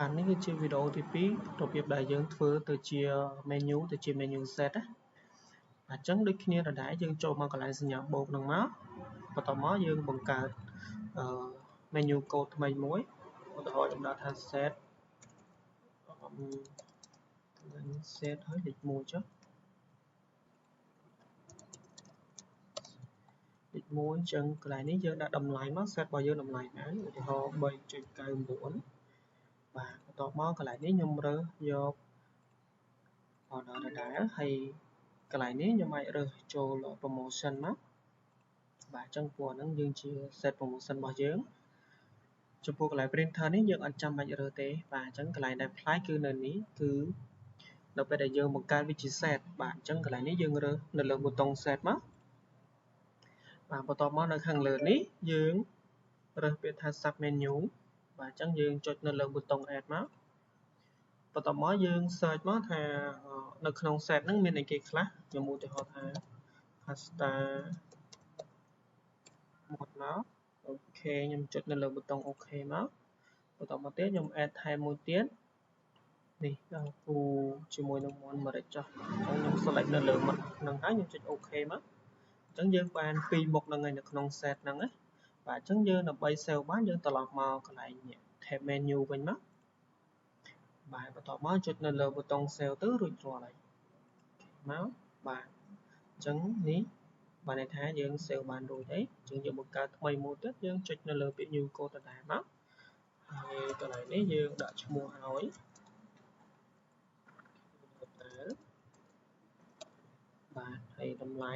Bạnនេះគឺជាវីដេអូទី2របៀបដែលយើងធ្វើទៅជា menu ទៅជា menu set ណាអញ្ចឹងដូចគ្នាដដែលយើងចូលមកកន្លែងសញ្ញាបូកនឹងមកបន្ទាប់មកយើងបង្កើត menu code ថ្មីមួយឧទាហរណ៍ខ្ញុំដាក់ថា set ឲ្យលេខ1ចុះលេខ1អញ្ចឹងកន្លែងនេះយើងដាក់តម្លៃមក set របស់យើងតម្លៃណាឧទាហរណ៍ 3.99 បាទបន្ទាប់មកកន្លែងនេះខ្ញុំរើសយក order ដដែលហើយកន្លែងនេះខ្ញុំអាចរើសចូល promotion មកបាទអញ្ចឹងពណ៌ហ្នឹងយើងជា set promotion របស់យើងចំពោះកន្លែង printer នេះយើងអត់ចាំបាច់រើសទេបាទអញ្ចឹងកន្លែងដែលប្លែកគឺនៅនេះគឺនៅពេលដែលយើងបង្កើតវាជា set បាទអញ្ចឹងកន្លែងនេះយើងរើសនៅលើប៊ូតុង set មកបាទបន្ទាប់មកនៅខាងលើនេះយើងរើសពាក្យថា sub menu បាទអញ្ចឹងយើងចុចនៅលើប៊ូតុង add មកបន្ទាប់មកយើង search មកថានៅក្នុង set ហ្នឹងមានអីគេខ្លះខ្ញុំឧទាហរណ៍ថា pasta មកអូខេខ្ញុំចុចនៅលើប៊ូតុងអូខេមកបន្ទាប់មកទៀតខ្ញុំ add ថែមមួយទៀតនេះដល់ពូជាមួយនឹង mon ម្រេចចុះអញ្ចឹងខ្ញុំ select នៅលើមុខហ្នឹងហើយខ្ញុំចុចអូខេមកអញ្ចឹងយើងបានពីរមុខហ្នឹងហើយនៅក្នុង set ហ្នឹងណាបាទអញ្ចឹងយើងដើម្បី save បានយើងត្រឡប់មកកន្លែងនេះ tab menu វិញមកបាទបន្ទាប់មកចុចនៅលើប៊ូតុង save ទៅរួចរាល់ហើយមកបាទអញ្ចឹងនេះបានន័យថាយើង save បានរួចហើយអញ្ចឹងយើងបង្កើតថ្មីមួយទៀតយើងចុចនៅលើពាក្យ new code ដដែលមកហើយកន្លែងនេះយើងដាក់ឈ្មោះឲ្យបាទហើយតម្លៃ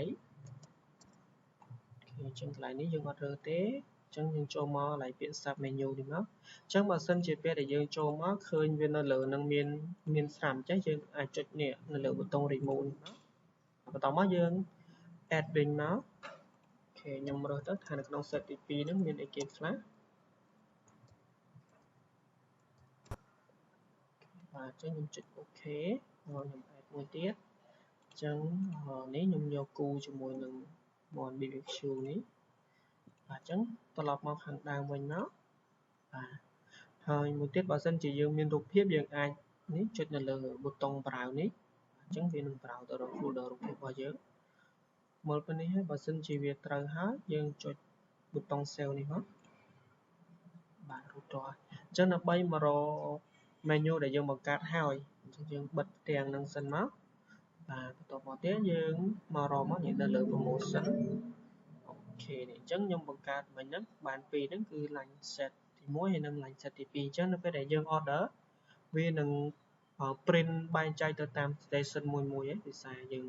អញ្ចឹងកន្លែងនេះយើងអត់រើទេអញ្ចឹងយើងចូលមកកន្លែងពាក្យ sub menu នេះមកអញ្ចឹងបើសិនជាពេលដែលយើងចូលមកឃើញវានៅលើនឹងមានស្រាប់អញ្ចឹងយើងអាចចុចនេះនៅលើប៊ូតុង remove នេះមកបន្តមកយើង add វិញមកអូខេខ្ញុំរើសទៅថានៅក្នុង set ទី2ហ្នឹងមានអីគេខ្លះបាទអញ្ចឹងខ្ញុំចុចអូខេហើយខ្ញុំ add មួយទៀតអញ្ចឹងនេះខ្ញុំយកគូជាមួយនឹង mon bbq នេះបាទអញ្ចឹងត្រឡប់មកខាងដើមវិញមកបាទហើយមួយទៀតបើសិនជាយើងមានរូបភាពយើងអាចនេះចុចនៅលើប៊ូតុង browse នេះអញ្ចឹងវានឹង browse ទៅរក folder រូបភាពរបស់យើងមើលពីនេះហើយបើសិនជាវាត្រូវហើយយើងចុចប៊ូតុង save នេះមកបាទរួចរាល់អញ្ចឹងដើម្បីមករក menu ដែលយើងបង្កើតហើយអញ្ចឹងយើងបិទទាំងនឹងសិនមកបាទបន្ទាប់មកទៀតយើងមករកមកនេះនៅលើ promotion អូខេនេះអញ្ចឹងខ្ញុំបង្កើតមិញហ្នឹងបានពីរហ្នឹងគឺ line set ទី1ហើយនិង line set ទី2អញ្ចឹងនៅពេលដែលយើង order វានឹង print បែងចែកទៅតាម station មួយមួយឯងដោយសារយើង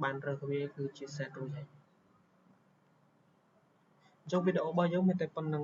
បានរើសវាគឺជា set រួចហើយអញ្ចឹងវីដេអូរបស់យើងមានតែប៉ុណ្្នឹង